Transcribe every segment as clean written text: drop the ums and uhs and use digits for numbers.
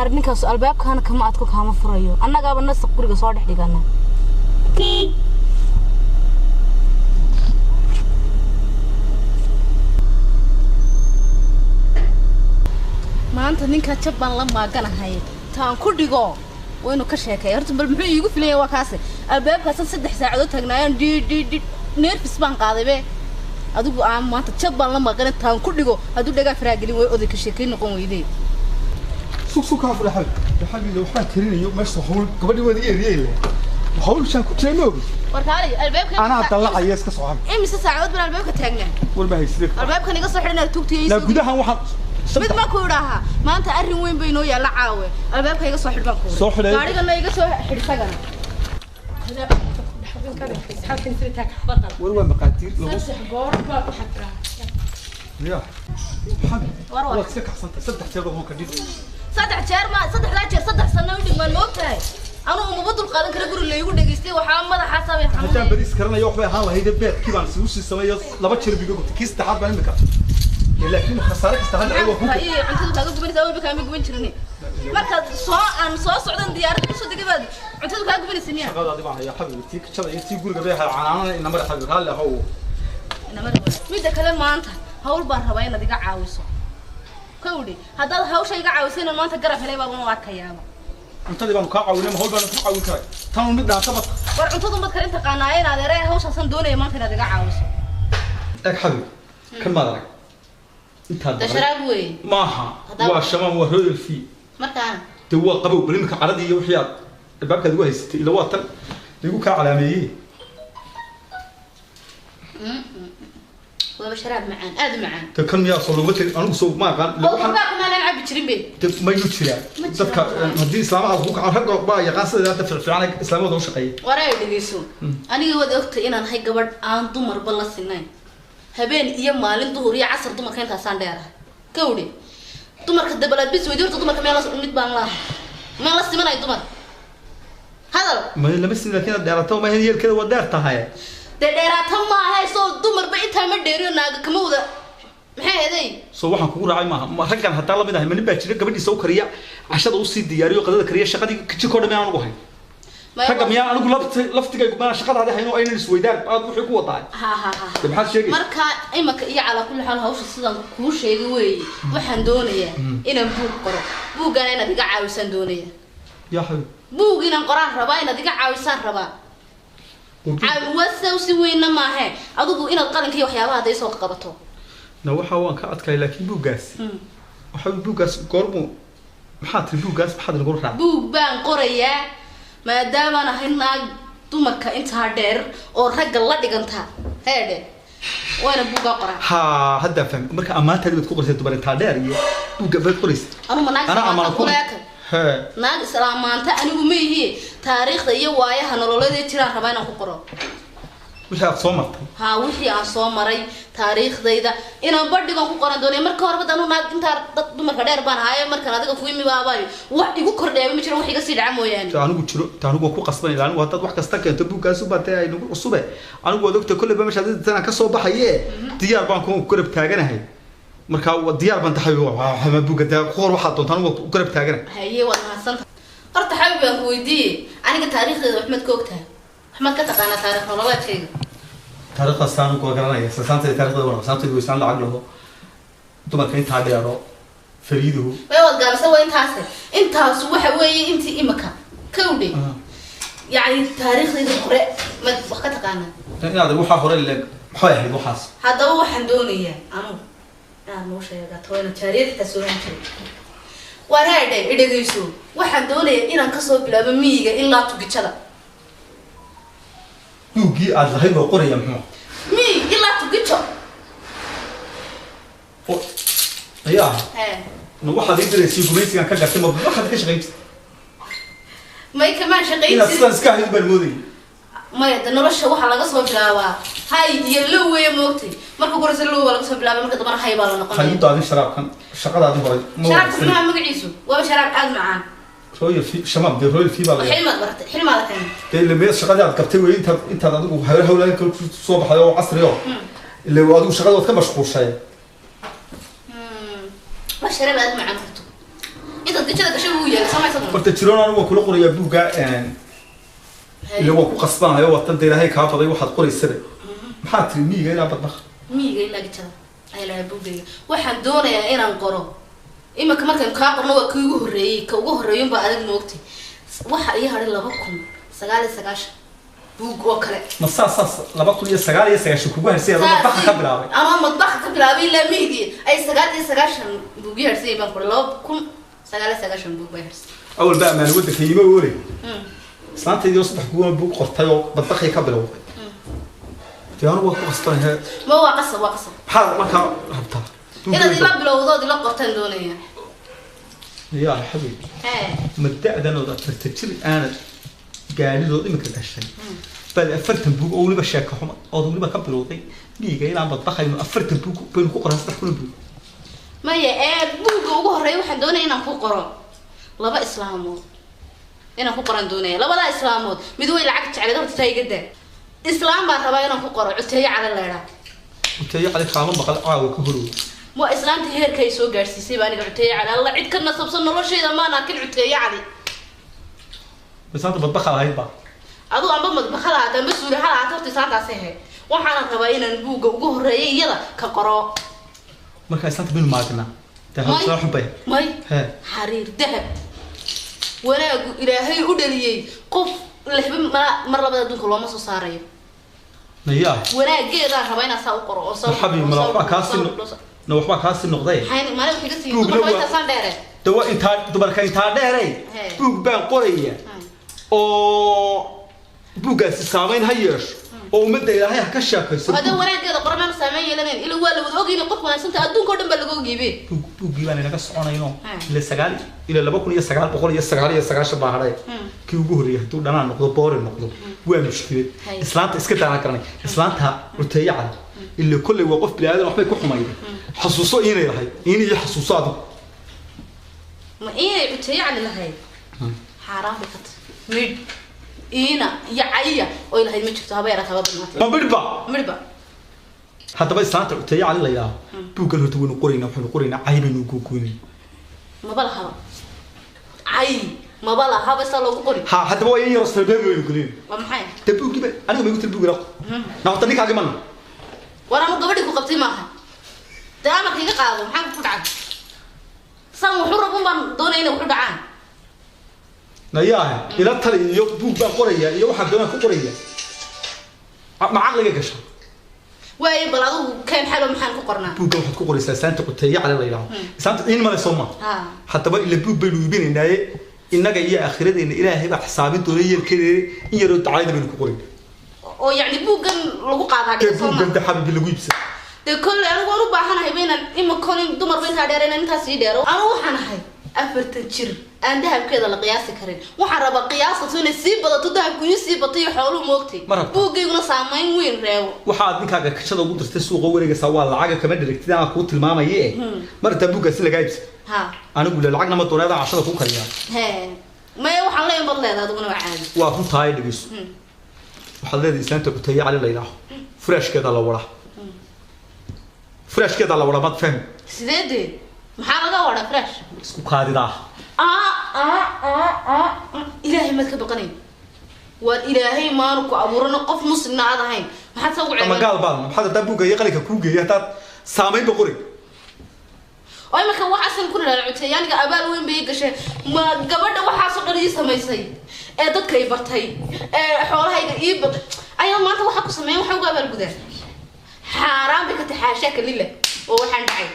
ninkaas albaabkana kama adko kama furayo annagaaba nas quriga soo dhex dhigana maanta ninka jabban la maaganahay taan ku dhigo waynu ka sheekay horta bal muxuu iigu filayay waa kaas albaabkaas 3 saacadood taagnaayeen nerfis baan qaaday be adigu aan maanta jabban la maaganan taan ku dhigo haduu dhaga faraagelin way oday ka sheekay noqon weydee سوق عفوا حبيبي لو حنا كرينيو ماشي حول قبل ودي ريال حول شان كنت نوب warkaali albaabka انا طلع ياس كسوعان imisa saacadood baan albaabka taagnaa walba haysid albaabka niga soo xidhnaa tugtiyay la gudahan waxa mid ma ku dhaha maanta arrin weyn bay noo yaala caawe albaabka iga soo xidhbaan ku soo xidhay gaarigana iga soo xidhsagana والله مقادير لو goor baa ku xadraa يا حبيبي والله كسك حسنت صدق تيرو هو كديد saddex jeer ma saddexda jeer saddex sano u dhigmaan moogtahay anu uma badul qaadan kara guri leeyagu dhageystay waxa madaxa sabay xanuun haddaan bariis karanayo waxbay ahaan lahayd beedkii baan sii usii sameeyo laba jeer bigo gubtay kiis taxad baan imika laakiin khasaare kasta hadda ay waxu ay cuntada kaaga gubanaysaa way kaama guban jirnay marka soo socdan diyaaradda soo degay cuntada kaaga gubanaysaa miya shaqadaadi baan hayaa xabiibti ka jabay intii guriga bay canaanana in namar xabiib hal lahow mid kale maanta hawl baan rabaa inaad iga caawiso kowdi haddaad hawsha iga caawisayna maanta garab helay baan u arkayaaba cuntadii baan ka caawinay hawl baan ku caawin karay tan mid dhaafaba war cuntada mad kale inta qaanaayay inaad eray hawshasan doonaya maanta inaad iga caawiso ag xabiib kan ma arag inta dasharaab weey maaha waa shamaan waa royal fee markaan waa qabow balimka caradii iyo wixii aad albaabkaad ugu haysatay ila waa tan lagu ka calaameeyay وبشراب معان هذا معان تكلم يا صلوات أنا سوق ما قال لو حنا ما نلعب بجرين بيت ما يجري تذكر هدي إسلام أبوك على حق بقى يقاس إذا تفرع عنك إسلام وضع شقي وراي اللي بيسون أنا جود وقت إنا هاي قبل عن دمر بالله سنين هبين يوم مالين ظهوري عصر دمر كانت هسان دارها كودي دمر كده بلاد بس ودير دمر كمان لا ميت بانلا ما لا سمنا دمر هذا ما لمس لكن دارته ما هي كده ودارتها هاي ديراتها ما هي صوت دمر بقيتها ما ديريو ناقة كمودة maxay aday soo waxaan kugu raacay ma raggan hataa la mid ah man baa jira gabadhii soo kariya cashada u sii diyaariyo qadada kariya shaqadii jiko dhamaan ugu hay ragga miyaa anigu laftigaygu ma shaqadaada hayno aynan isweydaan aad wuxuu ku wadaa ha maxaad sheegay marka imaka iyo cala kulli xal hawsha sidan ku sheegay weey waxaan doonayaa inaan buug qoro buugana inaad iga caawisan doonaya yaa xabib buug inaan qoraan rabaa inaad iga caawisan rabaa caawisan si weyn ma aha adigu inaad qalinka waxyaabaha haday soo qabato na waxa waan ka adkay laakiin buugaas waxa buugaas goormo maxaad tii buugaas maxaad lagu raacay buug baan qorayaa maadaama aan ahay naag dumarka inta dheer oo ragga la dhiganta heede waana buuga qoraa ha hadda faham marka amaanta aad ku qorsay dumar inta dheer iyo buuga baad qorays ana amaana ku ha naag islaamaanta anigu ma yihi taariikhda iyo waayaha nololeed jiraan rabaa inaan ku qoro wixii aad soo martay ha wixii aan soo maray taariikhdayda inaan badhigan ku qoran doonay marka hore badanu naag inta dad dumarka dheer baan hayo marka adiga ku imi baabay wax igu kordheeyay ma jiro wax iga sii dhaca mooyaan anigu jiro anigu ku qasban ilaa anigu hadda wax kasta keento buugaas u baatay ay nagu cusube anigu wada ogta kulli ba mashaadada ka soo baxaye diyaar baan ku garab taaganahay marka diyaar baan tahay waxa buuga qoor waxa doontaan anigu ku garab taaganahay haye wad mahadsan horta xabib aan ku weydiiyay aniga taariikhdayda waxmad ka ogtahay waxmad ka taqaana taariikh nololeedkayga taariikh astaan ku garanaya saanta taariikhda wada saanta way isaan lacag laho dumarka inta dheero fariiduhu way wad gaarsa way intaas waxa weeye intii imaka kawdhi yaani taariikhdayda hore ma wax ka taqaana inaad waxa hore leeg maxay ahayd waxaas hadaba waxaan doonayaa anu aan noo sheega tooyna taariikhda soo hanjay waraade idagayso waxaan doonayaa inaan ka soo bilaabo miyiga ilaa tugijada buugii aad lahayd oo qoraya muxuu mi ilaa tugijo ayaa no waxaad idreesay gumaysigan ka gartay ma waxaad ka shaqeeyay may kama shaqeeyay inaad sidaas ka hayd baan mooday maya nolosha waxa laga soo bilaabaa hay iyo low way moogtay marka qoraysa low laga soo bilaabay marka dambana hay baa la noqonay hay daadi sharaabkan shaqadaadi hore sharaabka ma magaciisu waa sharaab aad macaan رويال في شباب ده رويال في بالله حلم برت حلم على كان اللي ما شغال على كبتي وانت ادو هولا كل صبح او عصر يوم اللي ادو شغال وقت مشغول شيء ما شرب قد معنا انت gajada gashay uu yahay samaysan horta jiroon anigu kula qorayaa buugga ilaa waa ku qasbanayo watan deerahay ka baday waxaad qoraysay maxaa tiri miiga ilaa badbaq miiga ilaa gajada ay la buugayga waxaan doonayaa inaan qoro imaka markaan ka qorno waa kuugu horeeyay ka ugu horeeyay baa adag noogtay waxa ay haray 2099 buug oo kale masaas 2099 kugu harsay madbax ka bilaabay ama madbax ka bilaabay ilaa miigi ay 99 buug harsay baan qoro 2099 buug bay harsay awal baa ma wada kayma wari saanta iyo saddex kuwa buug qortay oo madbax ka bilaabay tiyaano waa ku qasbanahay ma waa qasab maxaa marka rabtaa إذا دي لا بلوضو دي لا قرتين دونية يا حبيبي مبدأ ده نوضع ترتجري أنا قاعد له إمك الأشياء بل أفرت بوق أولي بشاكة حمد أو دولي بكمل وضي بيجي يلعب بطبخة إنه أفرت بوق بين كوكرة هستح كل بوق ما هي بوق وجه رأي واحد دونية إنه كوكرة لا بقى إسلامود إنه كوكرة دونية لا بقى إسلامود بدوي العكس على ده تتاي جدا إسلام بقى ربنا إنه كوكرة عتيه على الليلة عتيه على خامن بقى عاوي كهرو مو إسلام تهير كيسو جالسي باني عتيه على الله عيد كنا صبصنا الله شيء ما ناكل عتيه علي بس أنت بطبخة هاي بقى أدو عم بطبخ لها تنبس ولا حلا عترت ساعة سهى وحنا ربنا نبوق وجه رأي يلا كقراء مركز إسلام تبين معنا تهاب صراحة بيه ماي حرير ذهب وأنا إلى هاي أدلي قف اللي مرة بدأ دون كلام صاري نياه وأنا جيت ربنا ساو قراء ساو حبيبي ملاقبة كاسين نوحبة كاسين نقضي حين ما له حاجة تيجي تبغى ما يتصل داره دوا إنت تبغى كين تادري بوق بين قرية أو بوق السامين هيش أو مدة إلى هاي كشاك هذا وأنا جيت قرنا السامين يلنا إلى ولا وجيني قف ما سنت أدون كودم بلقوا جيبه بوق جيبان أنا كسر أنا ينو إلى سجال إلى لبكون يسجال بقول يسجال شبه هاي كيو بوري تو دنا نقطة بور النقطة وين مشكلة إسلام إسكت أنا كرني إسلام تها رتيعة اللي كل وقف بلاد راح يكون حماية حسوسه إيه هاي إيه حسوساته ما إيه رتيعة اللي هاي حرام بكت مد إينا يعيا وإلى هاي مشكلة هبايا ركبت ما مربا حتى بس إسلام رتيعة اللي يا بوكل هتو نقولين وحنا نقولين عيب نقولين ما بلا هبا عي ما بلا هبا صار لو قولي ها حتى بقى يرسل الباب يقولين ما محي تبوك كده أنا ما قلت البوك لا نعطيك حاجة منه وأنا مقبلك وقبتي معها دامك هيك قاعد محاك فوت عاد سامو حرة بوم دون هنا وحده عان نياه إلى ترى يبوك بقى قرية يوحد دونا قرية مع عقلك كشة واي بلادو كان حلو محل كقرنا بوك واحد قرية سانت قلتي على الليلة سانت إن ما يسمى حتى بقى اللي بوك بينو إنه إنك يا آخرة إن إلهي بقى حسابين تولي كده يرد علينا بين قرية أو يعني بوكن لو قاعد هذا بوك أنت حابب اللي جيبس ده كل أنا بقول بحنا هيبين إما كوني دمر بين هذين أنت سيدارو أنا وحنا هاي أفرت تشير عندها كذا القياس كريم وحرب قياس تسوي نسيب بدأ تدها كوني سيب بطيء حوله موقتي بوك يقولنا سامين وين رأوا وحاد نكاجا كشده وقدر تسوق ورقة سوال العجة كمان دركتي أنا كوت الماما يه مرة تبوك أسيل جايبس أنا أقول العجة ما توريها عشرة فوق خليها ما يوحنا لا ينبض له هذا قلنا عادي وأكون تايد بيس وحلي دي سنة تقطيع على الليلة فريش كده على ورا فريش كده على ورا ما تفهم سيدي محل ورا فريش اسمه كاري ده إلهي ما تكبقني والإلهي ما نكو أبورنا قف مسلم هذا هين ما حد سوى ما قال بالنا ما حد تبوك يقلك كوجي يهتات سامين بقولي أي ما كان وحسن كل العتيان يعني قبل وين بيجش ما قبل ده وحاسق رئيس ما يصير ضد كيبرتي حوالها يجيب أيوة ما أنت وحكوا سمين وحكوا قبل جدا حرام بك تحاشاك لله وحن دعي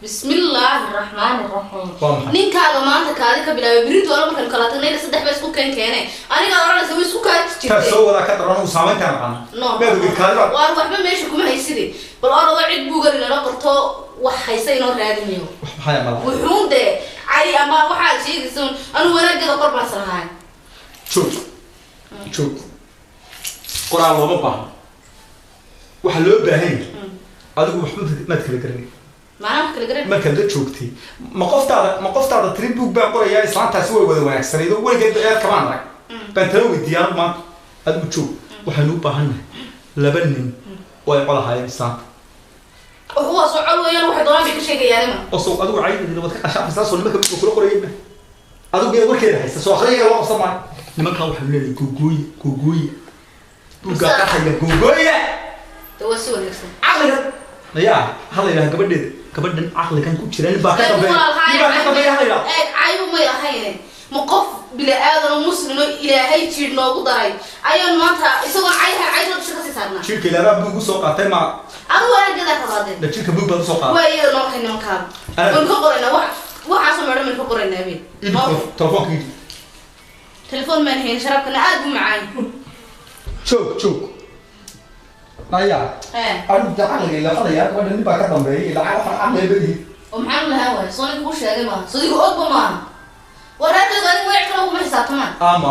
بسم الله الرحمن الرحيم نين كذا ما أنت كذا كبلا بريد ولا ممكن كلا تنين لسه بس كوكين كأنه أنا قادر أنا أسوي سكر تسوي ولا كتر أنا وسامين كان معنا ما بدو كذا وأروح ما ماشي كم هيصير بالأرض عيد بوجر إن أنا قرطه وحيصير نور هذا اليوم وحوم ده عي أما واحد شيء يسون أنا ولا كذا قرب مسرحان شوف قرآن الله مبارك وحلو بهين هذا هو محمود ما تكلم ما كان ده شوكتي ما قفت على تريبوك بقى قرية إسلام تسوي ولا وين سريدو وين جد كمان راك بنتلو الديار ما هذا بتشوف وحلو بهن لبنن ويقول هاي إسلام هو صعود ويا واحد ضرب كل شيء يعني ما أصو أدو عيد اللي بتكلم عشان أساس ولا ما كان بيقول قرية adigu geed warkeeda haysta soo akhriya loo qabsamaa nimanka waxa leeyahay googooy buugga qaxaya googooya توسو نفسه عقلك يا هذا يا gabadhan caqligan ku jira in baa ka dambeeya ayuu ma yahay maqof bila aadan muslimo ilaahay jiir noogu daray ayaan maanta isagoo ayda shaqo saarnaa jirka ilaahay buu soo qaatay ma adu wanaagada qabaday la jirka buu soo qaatay way iyada noo xinno ka aan ku qorayna waxa soo maray ku qorayna been telefoon man heen sharabkana aad u macaan joog Naya. Anu jangan lagi lah kalau ya, kalau ini bakal tambah, lah apa ambil beli. Maxaan lahaa way soo ku sheegay ma soo digu og ma waraad gaari way kala uma xisaabtama Aam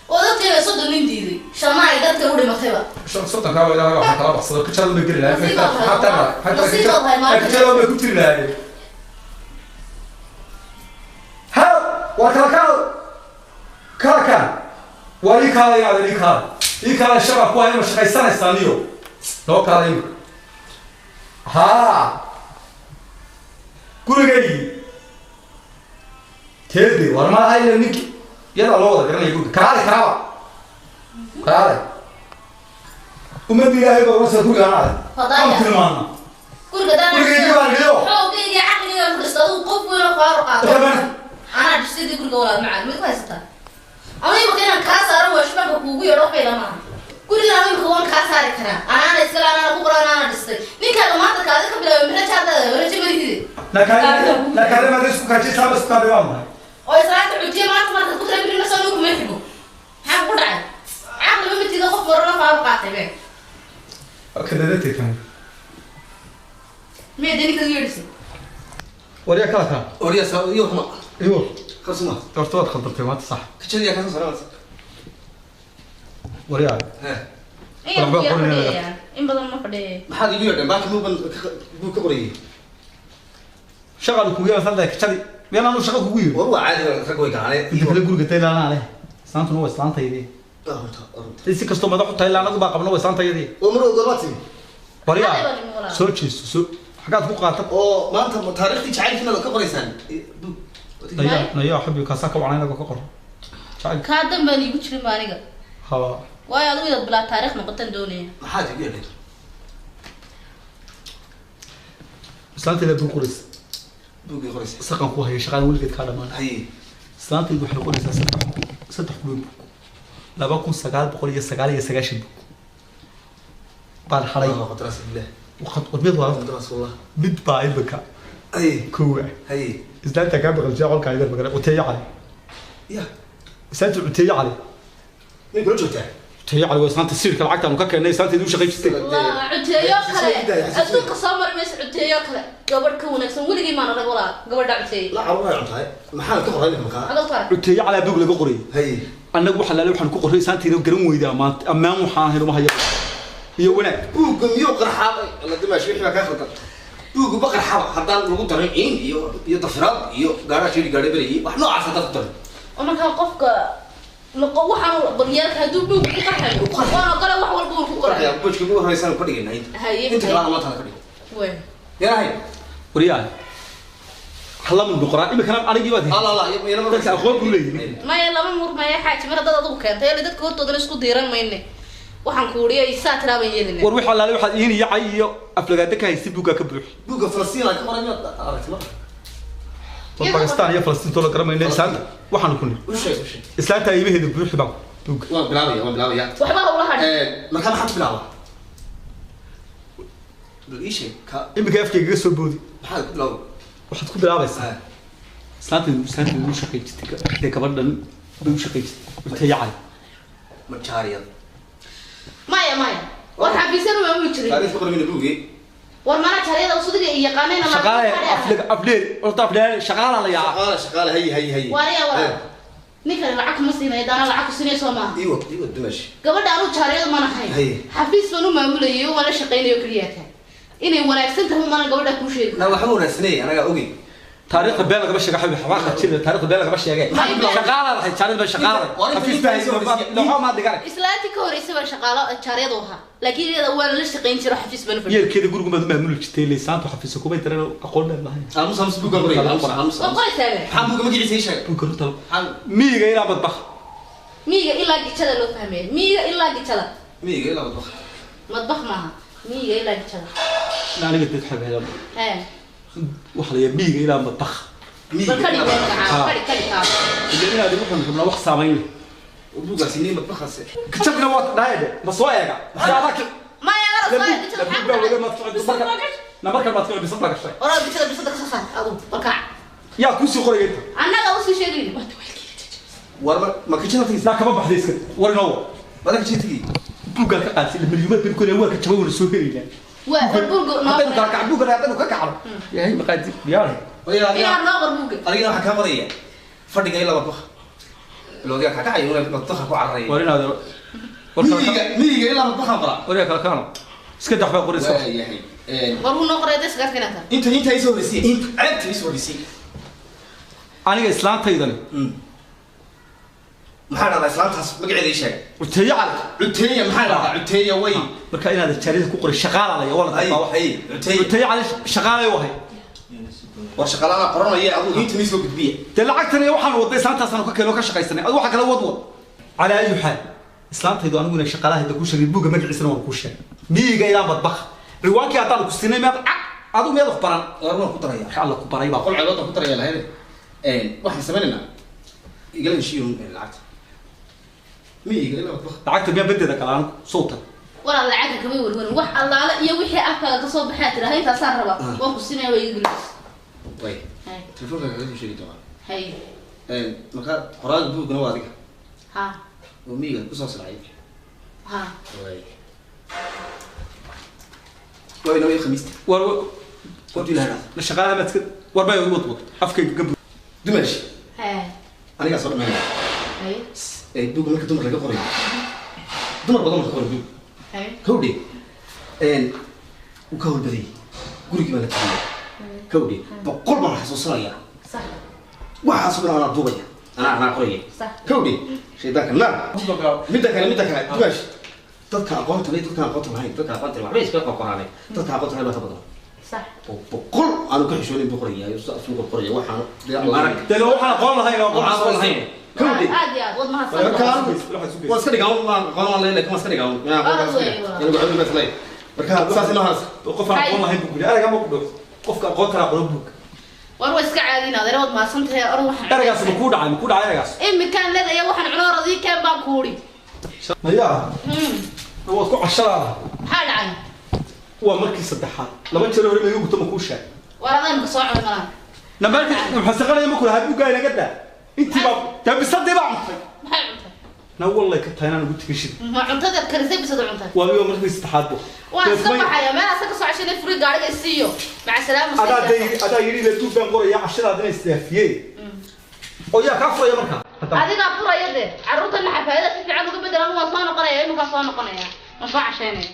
Odadkeeda soo danin diiday shamaay dadka u dhimatayba soo tan ka wada waxa kala baxsado ka jaro ma geli lahayn hatta ka jaro ma ku tiri lahayn ha wa kala wali kala ya wali kala kala shaqo ku hayno shaqaysanaysan iyo loo kala ha gurigay teedi war ma ay ninki yada loo wada garanay guriga kaale uma diilahay baa wasa guriga aan fadaya tilmaana guriga dana xoogayga aqliga fadhiistadu qof weyn oo qaar qaato ana dhisidii guriga walaal macaan mid haysta aniga markaan ka saaro washbanka kuugu yaro xilama guriga aniga waan ka saari karaa ana iskala ana ku qoraan ana dhistay ninka maanta kaada ka bilaabay mina jaada wala jimadiide nakale ma isku kaji sabas ka bilaabay oo israanta ujiye maanta marka ku rabin na soo kuma xigo ha ku dhacay aqli ma mitiga qof marna faar qaatay be akadadate kan me deni ka yirsi wariya kala وريا سو يوم ايوه خصمه tortood khaldartay waad sax كشدي كان صار wariya ها in badan ma fadhiyo ما حد يقول باك مو كبري shaqadu ku yeelan salday kachadi meel aanu shaqo kugu yiri والله عادي ركوي كان عليه inta kale guriga taylaan ale saantuna waa islaantaydi si kasto madax u taylaan anagu baa qabno waa islaantaydi ومرو قباتي wariya soo jeesto soo xagaad ku qaatay او ما انت تاريختي جعل فينا كبريسان naya xubbi ka saka wacnayna ka qor jacayl ka dambe liigu jirin maaniga ha way adigu ida bila taariikh noqotan doonaya ما حد يقول islaantayda buu qoris بوقي خريس saqan ku hayay shaqada waligeed ka dhamaan هي islaantaydu waxay qoraysaa saddex guri 2999 baan xalay الله قدر الله waqad qodmid waa قدر الله mid baa ibka هي kuwa هي islaanta ka baqal jacalka ayda magala utay cali يا islaanta utay cali مين كل جوته utay cali waa islaanta sirka lacagta anu ka keenay islaanta uu shaqaystay waa cuteeyo kale adduunka soo marmays cuteeyo kale gabadh ka wanaagsan weligii maana rag walaa gabadha cuteey لا عروه عطاي ما حد كبر لك مكان adal far utay cali bug laga qoray هي annagu waxa la waxaan ku qoray islaantiina garan weydaa ammaan waxaan hayno ma hayo iyo wanaag بوق ميو قرحه الله دمشق وحنا كاخذ بوق بقر حبا حتى لو طريقين يو ضفرات يو غارا شيري غاري بري wax noocaas hada tar oo marka qofka waxaan baryaalka haduu buu ku qaxayo waana kale wax walba uu ku qoray qoraya bujka ugu horeysan ku dhignay inta kala ma taan ka dhig way yarahay wariyaa halam duqraa imika anigi baad la la yana dadka aqoon ku leeyihiin ma ya lama murmaya xaaji mar dad adigu keentay ee dadka hortooda isku diiran mayne waxaan ku uriyay isaa tiraaban yeelina war waxa la waxa in yacay iyo aflagaada ka haysi buuga ka buux buuga Falastiin ka qoray ma aragtimo Pakistan iyo Falastiin tolo garamayna isaan waxaan ku nir islaanta iibaheedu buuxi baa buuga waa bilaabaya waxba hawla hadhay marka ma xad bilaabo iishay ka imika afkayga soo boodi maxaa bilaabo waxaad ku bilaabaysaa islaanta uu shaqaystay gabadhan uu shaqaystay utay cali ma jaariyad maya waxa bisan ma u jirin taariikh qoray min buugi war mana jariyada usudiga iyo yaqaanayna ma shaqaale afleer orta afleer shaqaala la yaa shaqaale hay wariya wala ninka lacag ma siinay dana lacag siinayso ma iiwa dimash gabadha aanu jariyada ma nahay xafiis banu maamulayo wala shaqeynayo kaliya inay wanaagsan tahay mana gabadha ku sheegay la waxa wanaagsanay anaga ogi taariikhda been laga sheegay xabib xabaaqda jira taariikhda been laga sheegay shaqaala lahay jaarida shaqaala xafiis baa ma digaray islaanti ka horeysay baa shaqaalo jaariyadu ahaa laakiin iyada waa la shaqeyn jiray xafiis baan fadhiyo yeelkeeda guriga ma maamul jirtay leesantu xafiis ku bay taray aqoon baa lahayn aamus buuga qoray aamus qoray taagay waxaan buuga magaciisa sheegay buuga runta miiga ilaa badbax miiga ilaa gijada loo fahmay miiga ilaa gijada badbax madbax maaha miiga ilaa gijada aniga dad xabeeyay waxa la miiga ilaa badbax kali إذا أنا أقول لكم نوح سامين وبوجا سنين مطبخة كتبنا وقت نايد مسوايا ما يعرف نبرك ما تقول بصدق الشيء ولا بصدق صفا أبو بركع يا كوسي قريت أنا لا أوصي شيء ورا ما كنتش لا كمان بحديث كده ورا نو ولا كنتش تيجي بوجا كقاسي المليونات بيكون أول كتبوا السوهري يعني والبوجا هذا كعب بوجا هذا كعب يا هي مقادير يا يا ناقر بوجا أنا حكام ريا فردي إلا مطبخ لو ذيك حكاية يقول مطبخ وعرّي ورينا هذا ميجا إلا مطبخ برا وريك كانوا اسكت دحوا قريس يا حي ورو نقرأ يدرس قال كنا أنت يسوي رسي أنت عرفت يسوي رسي أنا إسلام تيدني محل الله إسلام تحس مقعد إيش شيء وتيجي على عتية محل عتية وين مركا إن هذا الشريط كوكر الشغال على يولا أي عتية على شغال وهي وشغلنا قررنا إيه أبو أنت ميسلو بتبيع تلعقتني وحنا وضي سانتا سنة كلو كشقيسني أو حكى لو وضو على أي حال إسلام تيدو أنا قلنا شغالة هيدا كوشة يبوجا مجلس سنة وكوشة ميجا إلى مطبخ رواكي أطلع كوستيني ما أدو ما يدخل برا أرونا كتريا حلا كبراي بقى كل علاقة كتريا لهذا واحد سمعنا يقولون شيء العكس ميجا إلى مطبخ لعقت بيا بدي ذا كلام صوتا ولا العادة كمان يقولون وح الله لا يوحي أكل تصوب حياتي رهين تصرف وقصينا ويجلس طيب تلفونك غير شيء طبعا هاي مكان قرار بوق نوادك ها وميجا قصص العيب ها وين نوي الخميس قلت لها لا شغالة ما تكد وربا يوضبط أفكي قبل دمشق ها أنا قاعد أصور معي هاي دوق مركز دمر لقى قريب دمر بدمر قريب دوق هاي كودي وكول بدي قولي كمان تقول كودي بقول ما حسوسنا يا صح وحاسبنا أنا دوبيا أنا قريب صح كودي شيء ذاك لا مدك دمشق تذكر أقوم تبي تذكر أقوم تبي تذكر أقوم تبي ليش كذا قرار عليه تذكر أقوم تبي بتبدل صح بقول أنا كل شيء بقرية يوسف بقرية وحنا أنا تلو وحنا قلنا هاي وحنا هاي كودي عادي عاد وضع ما صار واسكري قاوم قاوم الله لك واسكري قاوم يا أنا قاعد مثلاً بركان أساس الناس وقف على قلنا هاي بقول أنا كم بقول قف قلت أنا قلبك وروح اسكعادين هذا وضع ما صنت هي أروح أنا قاس بكود عاي قاس مكان لذا يا وحن عنور ذي كان باكوري يا هو كل عشرة حال عين ومركز الدحال لما تشرب رمي يوم تمكوشة ورضين بصاع المران لما محسقنا يوم كل هذا بقى إلى قدة أنت ما تبي صدق بعض لا والله كنت أنا قلت كل شيء ما عنتظر كرزي بس هذا عنتظر واليوم مركز التحدث وأصبح يا ما أصدق صاع عشان يفرق على السيو مع السلامة هذا يريد يدوب بين قرية عشرة هذا استهفيه ويا كفر يا مركز هذه كفر يده عروض الحفاظة في عنده بدل ما صانع قرية ما صانع قرية ما صانع عشانه